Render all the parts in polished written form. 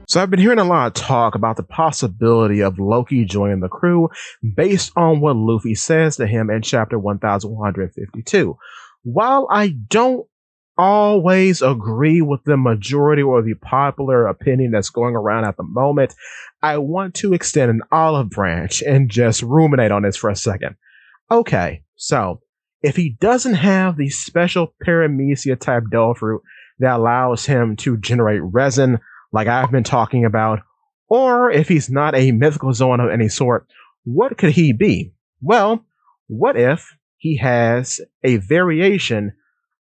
So I've been hearing a lot of talk about the possibility of Loki joining the crew based on what Luffy says to him in chapter 1152. While I don't always agree with the majority or the popular opinion that's going around at the moment, I want to extend an olive branch and just ruminate on this for a second. Okay, so if he doesn't have the special paramecia type devil fruit that allows him to generate resin, like I've been talking about, or if he's not a mythical zone of any sort, what could he be? Well, what if he has a variation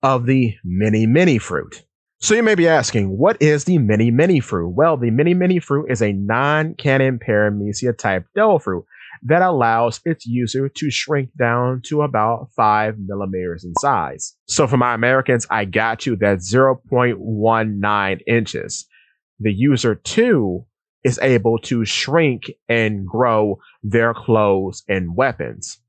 of the mini mini fruit? So you may be asking, what is the mini mini fruit? Well, the mini mini fruit is a non-canon paramecia type devil fruit that allows its user to shrink down to about 5 millimeters in size. So for my Americans, I got you, that's 0.19 inches. The user too is able to shrink and grow their clothes and weapons.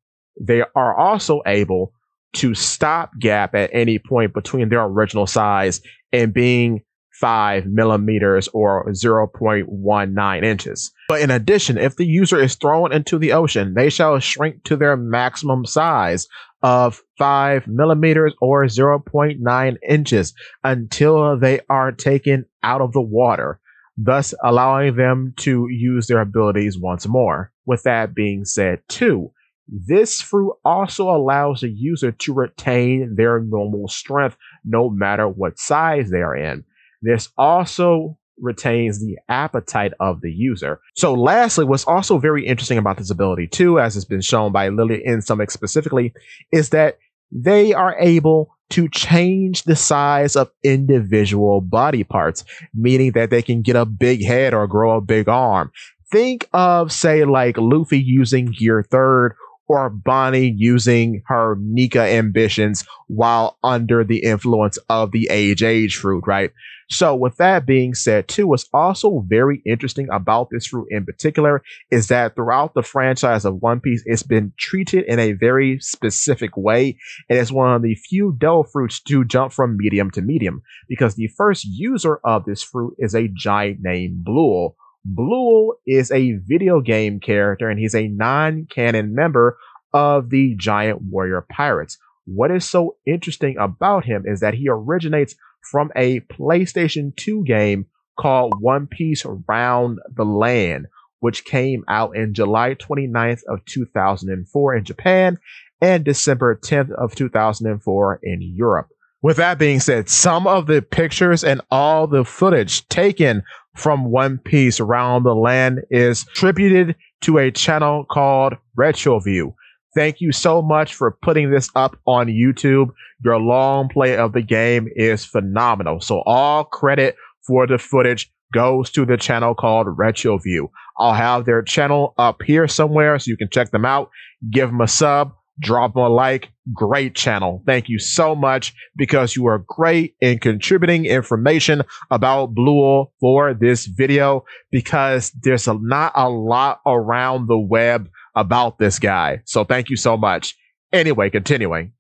They are also able to stop gap at any point between their original size and being 5 millimeters or 0.19 inches. But in addition, if the user is thrown into the ocean, they shall shrink to their maximum size of 5 millimeters or 0.9 inches until they are taken out of the water, thus allowing them to use their abilities once more. With that being said, too, this fruit also allows the user to retain their normal strength no matter what size they are in. This also retains the appetite of the user. So lastly, what's also very interesting about this ability too, as has been shown by Lily in Stomach specifically, is that they are able to change the size of individual body parts, meaning that they can get a big head or grow a big arm. Think of, say, like Luffy using Gear Third or Bonnie using her Nika ambitions while under the influence of the Age fruit, right? So with that being said too, what's also very interesting about this fruit in particular is that throughout the franchise of One Piece, it's been treated in a very specific way. And it's one of the few devil fruits to jump from medium to medium, because the first user of this fruit is a giant named Bluel. Bluel is a video game character, and he's a non-canon member of the Giant Warrior Pirates. What is so interesting about him is that he originates from a PlayStation 2 game called One Piece Round the Land, which came out in July 29th of 2004 in Japan and December 10th of 2004 in Europe. With that being said, some of the pictures and all the footage taken from One Piece Round the Land is attributed to a channel called RetroView. Thank you so much for putting this up on YouTube. Your long play of the game is phenomenal. So all credit for the footage goes to the channel called RetroView. I'll have their channel up here somewhere so you can check them out. Give them a sub, drop them a like. Great channel. Thank you so much, because you are great in contributing information about Bluel for this video, because there's not a lot around the web about this guy. So thank you so much. Anyway, continuing.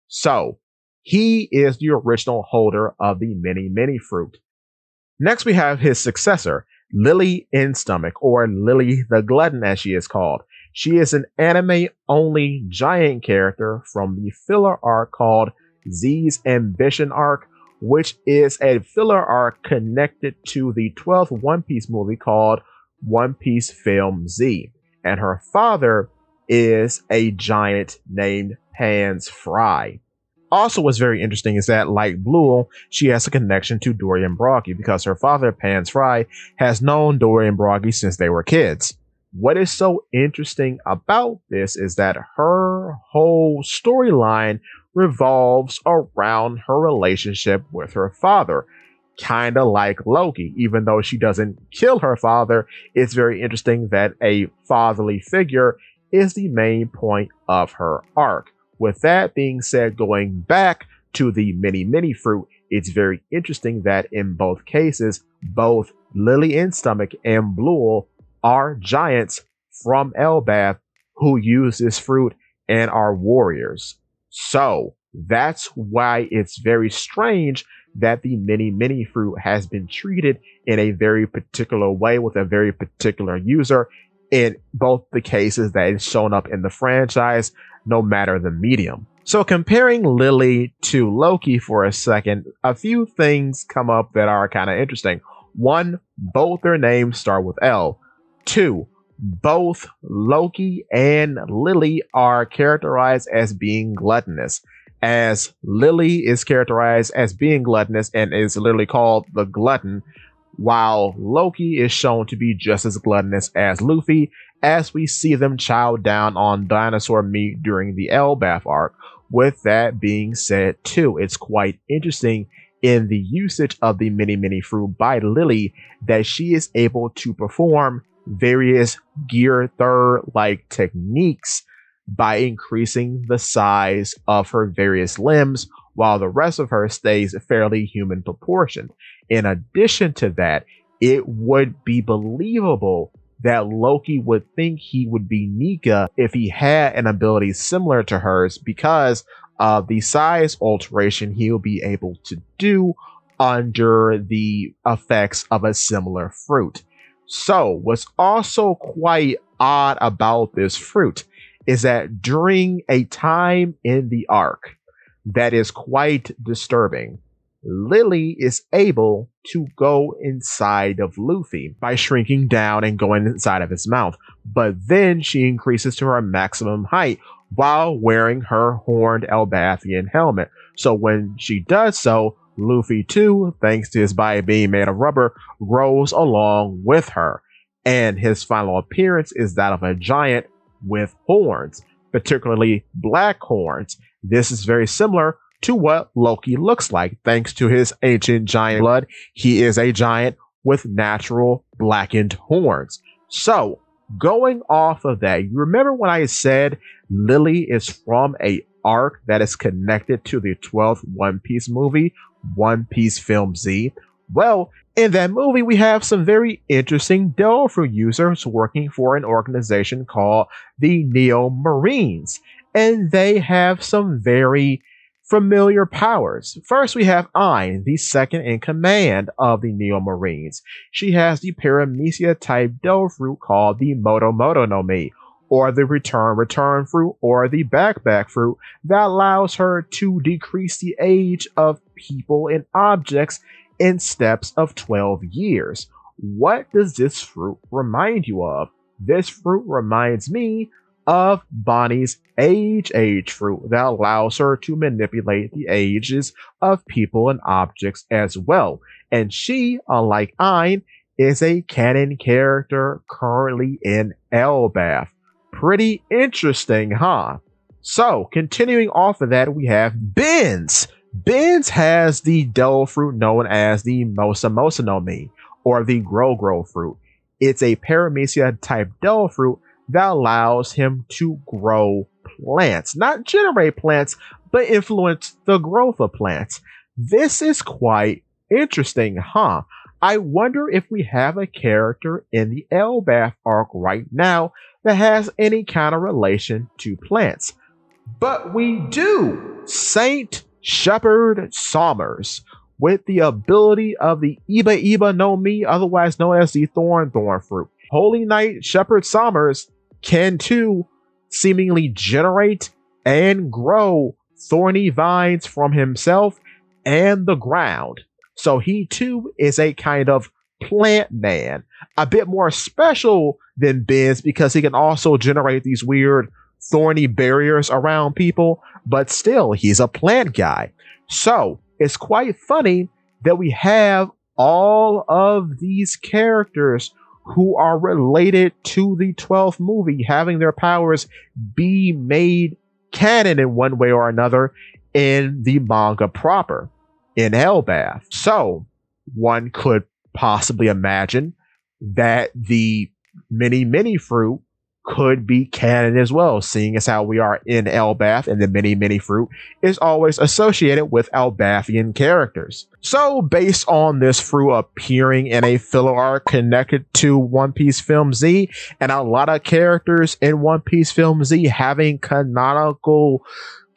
So he is the original holder of the mini mini fruit. Next, we have his successor, Lily in Stomach, or Lily the Glutton as she is called. She is an anime-only giant character from the filler arc called Z's Ambition arc, which is a filler arc connected to the 12th One Piece movie called One Piece Film Z. And her father is a giant named Pans Fry. Also, what's very interesting is that, like Bluel, she has a connection to Dorian Broggy, because her father, Pans Fry, has known Dorian Broggy since they were kids. What is so interesting about this is that her whole storyline revolves around her relationship with her father. Kind of like Loki. Even though she doesn't kill her father, it's very interesting that a fatherly figure is the main point of her arc. With that being said, going back to the mini mini fruit, it's very interesting that in both cases, both Lily in Stomach and Bluel are giants from Elbaf who use this fruit and are warriors. So That's why it's very strange that the mini fruit has been treated in a very particular way with a very particular user in both the cases that it's shown up in the franchise, no matter the medium. So comparing Lily to Loki for a second, a few things come up that are kind of interesting. One, both their names start with L. Two, both Loki and Lily are characterized as being gluttonous, as Lily is characterized as being gluttonous and is literally called the glutton, while Loki is shown to be just as gluttonous as Luffy, as we see them chow down on dinosaur meat during the Elbaf arc. With that being said, too, it's quite interesting in the usage of the mini fruit by Lily that she is able to perform various gear third like techniques by increasing the size of her various limbs while the rest of her stays fairly human proportion. In addition to that, it would be believable that Loki would think he would be Nika if he had an ability similar to hers because of the size alteration he'll be able to do under the effects of a similar fruit. So, what's also quite odd about this fruit is that during a time in the arc that is quite disturbing, Lily is able to go inside of Luffy by shrinking down and going inside of his mouth. But then she increases to her maximum height while wearing her horned Elbathian helmet. So when she does so, Luffy too, thanks to his body being made of rubber, grows along with her. And his final appearance is that of a giant with horns, particularly black horns. This is very similar to what Loki looks like. Thanks to his ancient giant blood, he is a giant with natural blackened horns. So, going off of that, you remember when I said Lily is from a arc that is connected to the 12th One Piece movie, One Piece Film Z? Well, in that movie, we have some very interesting Devil Fruit users working for an organization called the Neo Marines, and they have some very familiar powers. First, we have Ayn, the second in command of the Neo Marines. She has the Paramecia type Devil Fruit called the Moto Moto no Mi, or the Return Fruit, or the Back Fruit that allows her to decrease the age of people and objects in steps of 12 years. What does this fruit remind you of? This fruit reminds me of Bonnie's age fruit that allows her to manipulate the ages of people and objects as well. And she, unlike Ayn, is a canon character currently in Elbaf. Pretty interesting, huh? So, continuing off of that, we have Benz. Benz has the Devil Fruit known as the Mosa Mosa no Mi, or the Grow Fruit. It's a Paramecia type Devil Fruit that allows him to grow plants. Not generate plants, but influence the growth of plants. This is quite interesting, huh? I wonder if we have a character in the Elbaf arc right now that has any kind of relation to plants. But we do! Saint Shepherd Somers, with the ability of the Iba no Mi, otherwise known as the Thorn Fruit. Holy Knight Shepherd Somers can too seemingly generate and grow thorny vines from himself and the ground. So he too is a kind of plant man, a bit more special than Benz because he can also generate these weird thorny barriers around people, but still he's a plant guy. So it's quite funny that we have all of these characters who are related to the 12th movie having their powers be made canon in one way or another in the manga proper, in Elbaf. So one could possibly imagine that the mini fruit could be canon as well, seeing as how we are in Elbaf and the mini fruit is always associated with Elbathian characters. So based on this fruit appearing in a filler arc connected to One Piece Film Z, and a lot of characters in One Piece Film Z having canonical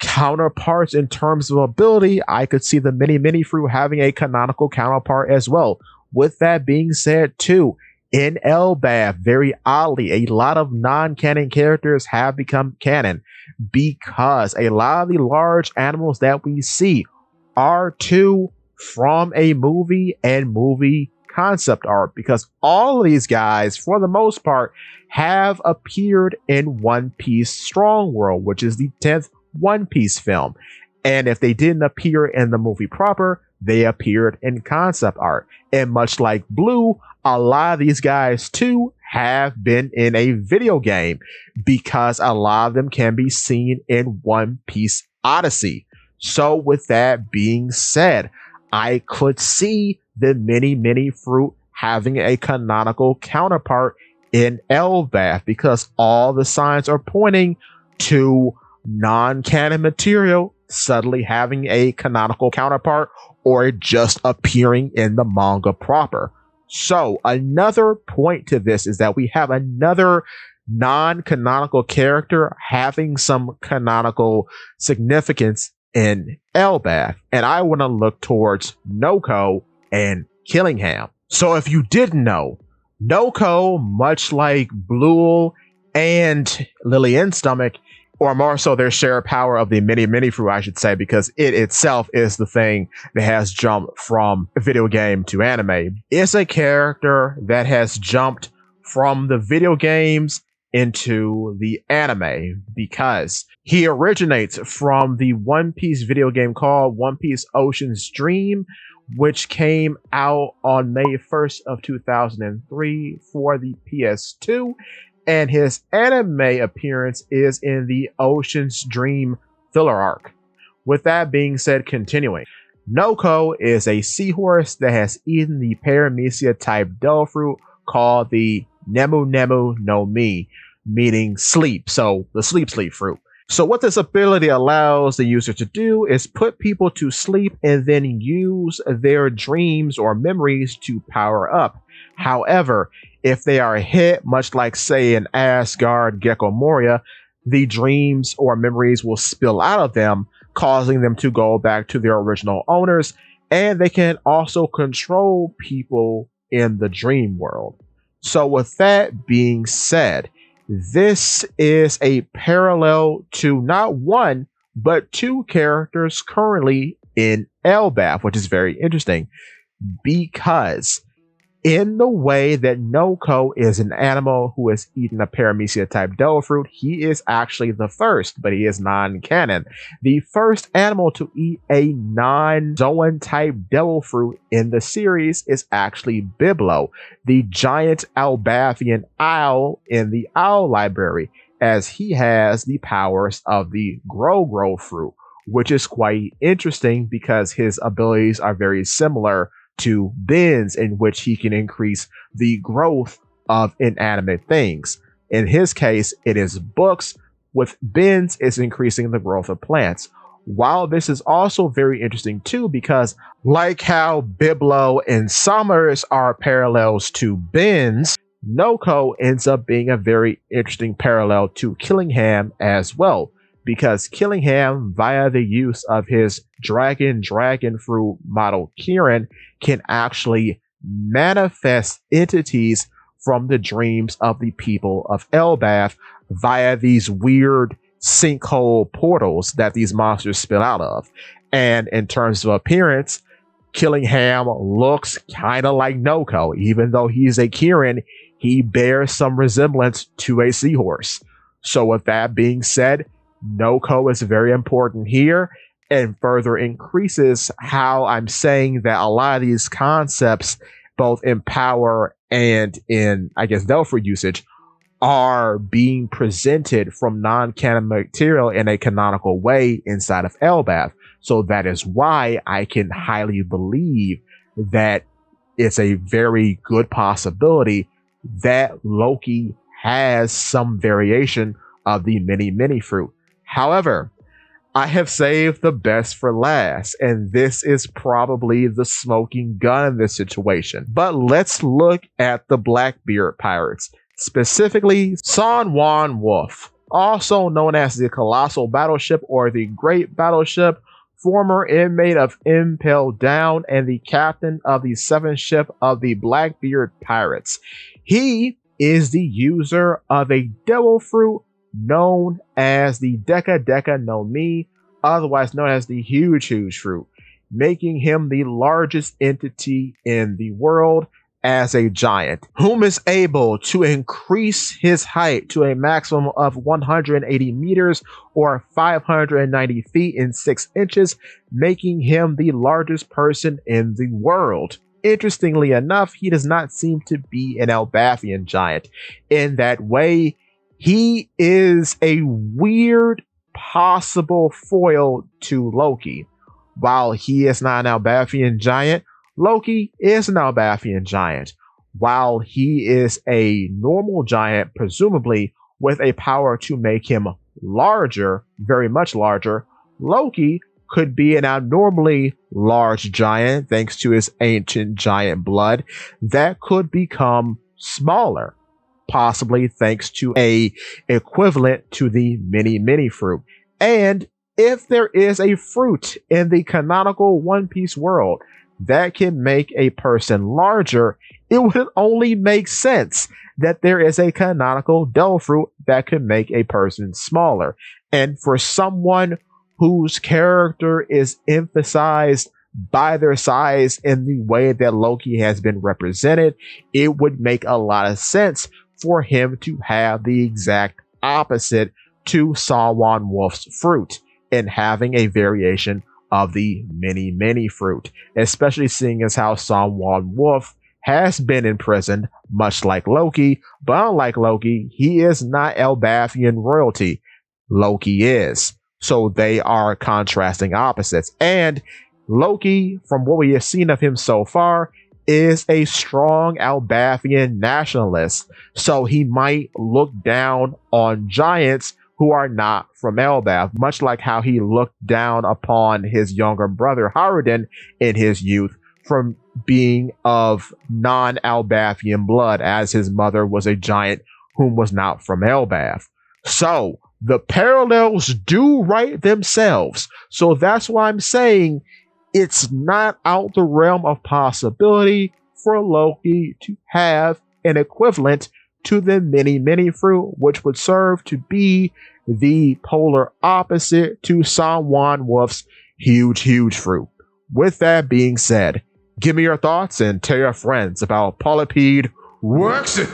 counterparts in terms of ability, I could see the mini fruit having a canonical counterpart as well. With that being said, too, in Elbaf, very oddly, a lot of non-canon characters have become canon because a lot of the large animals that we see are too from a movie and movie concept art, because all of these guys, for the most part, have appeared in One Piece Strong World, which is the 10th One Piece film. And if they didn't appear in the movie proper, they appeared in concept art. And much like Blue, a lot of these guys too have been in a video game, because a lot of them can be seen in One Piece Odyssey. So with that being said, I could see the mini fruit having a canonical counterpart in Elbaf, because all the signs are pointing to non-canon material suddenly having a canonical counterpart or just appearing in the manga proper. So another point to this is that we have another non-canonical character having some canonical significance in Elbaf, and I want to look towards Noko and Killingham. So if you didn't know, Noko, much like Blue and Lillian's Stomach, or more so their shared power of the mini fruit, I should say, because it itself is the thing that has jumped from video game to anime, is a character that has jumped from the video games into the anime, because he originates from the One Piece video game called One Piece Ocean's Dream, which came out on May 1st of 2003 for the PS2, and his anime appearance is in the Ocean's Dream filler arc. With that being said, continuing, Noko is a seahorse that has eaten the paramecia type devil fruit called the Nemu no Mi, meaning sleep, so the sleep fruit. So what this ability allows the user to do is put people to sleep and then use their dreams or memories to power up. However, if they are hit, much like say in Asgard Gecko Moria, the dreams or memories will spill out of them, causing them to go back to their original owners, and they can also control people in the dream world. So with that being said, this is a parallel to not one, but two characters currently in Elbaf, which is very interesting, because in the way that Noko is an animal who has eaten a paramecia type devil fruit, he is actually the first, but he is non-canon. The first animal to eat a non-Zoan type devil fruit in the series is actually Biblo, the giant Albathian owl in the Owl Library, as he has the powers of the Grow fruit, which is quite interesting because his abilities are very similar to Ben's, in which he can increase the growth of inanimate things. In his case, it is books. With Ben's, it's increasing the growth of plants. While this is also very interesting too, because like how Biblo and Summers are parallels to Ben's, Noko ends up being a very interesting parallel to Killingham as well, because Killingham, via the use of his dragon fruit model Kieran, can actually manifest entities from the dreams of the people of Elbaf via these weird sinkhole portals that these monsters spill out of. And in terms of appearance, Killingham looks kind of like Noko. Even though he's a Kieran, he bears some resemblance to a seahorse. So with that being said, Noko is very important here, and further increases how I'm saying that a lot of these concepts, both in power and in, I guess, Delphi usage, are being presented from non-canon material in a canonical way inside of Elbaf. So that is why I can highly believe that it's a very good possibility that Loki has some variation of the mini fruit. However, I have saved the best for last, and this is probably the smoking gun in this situation. But let's look at the Blackbeard pirates, specifically San Juan Wolf. also known as the Colossal Battleship or the Great Battleship, former inmate of Impel Down, and the captain of the seventh ship of the Blackbeard Pirates. He is the user of a devil fruit known as the Deca Deca no Mi, otherwise known as the Huge Fruit, making him the largest entity in the world as a giant, whom is able to increase his height to a maximum of 180 meters or 590 feet and 6 inches, making him the largest person in the world. Interestingly enough, he does not seem to be an Elbathian giant. In that way, he is a weird possible foil to Loki. While he is not an Elbathian giant, Loki is an Elbathian giant. While he is a normal giant, presumably with a power to make him larger, very much larger, Loki could be an abnormally large giant thanks to his ancient giant blood that could become smaller, possibly thanks to a equivalent to the mini fruit. And if there is a fruit in the canonical One Piece world that can make a person larger, it would only make sense that there is a canonical devil fruit that could make a person smaller. And for someone whose character is emphasized by their size in the way that Loki has been represented, it would make a lot of sense for him to have the exact opposite to Sawan Wolf's fruit and having a variation of the mini fruit, especially seeing as how Sawan Wolf has been imprisoned, much like Loki, but unlike Loki, he is not Elbathian royalty. Loki is. So they are contrasting opposites. And Loki, from what we have seen of him so far, is a strong Elbathian nationalist. So he might look down on giants who are not from Elbaf, much like how he looked down upon his younger brother Harridan in his youth from being of non-Elbathian blood, as his mother was a giant whom was not from Elbaf. So the parallels do write themselves. So that's why I'm saying it's not out the realm of possibility for Loki to have an equivalent to the mini fruit, which would serve to be the polar opposite to Sawan Wolf's huge fruit. With that being said, give me your thoughts and tell your friends about Polypede Works It!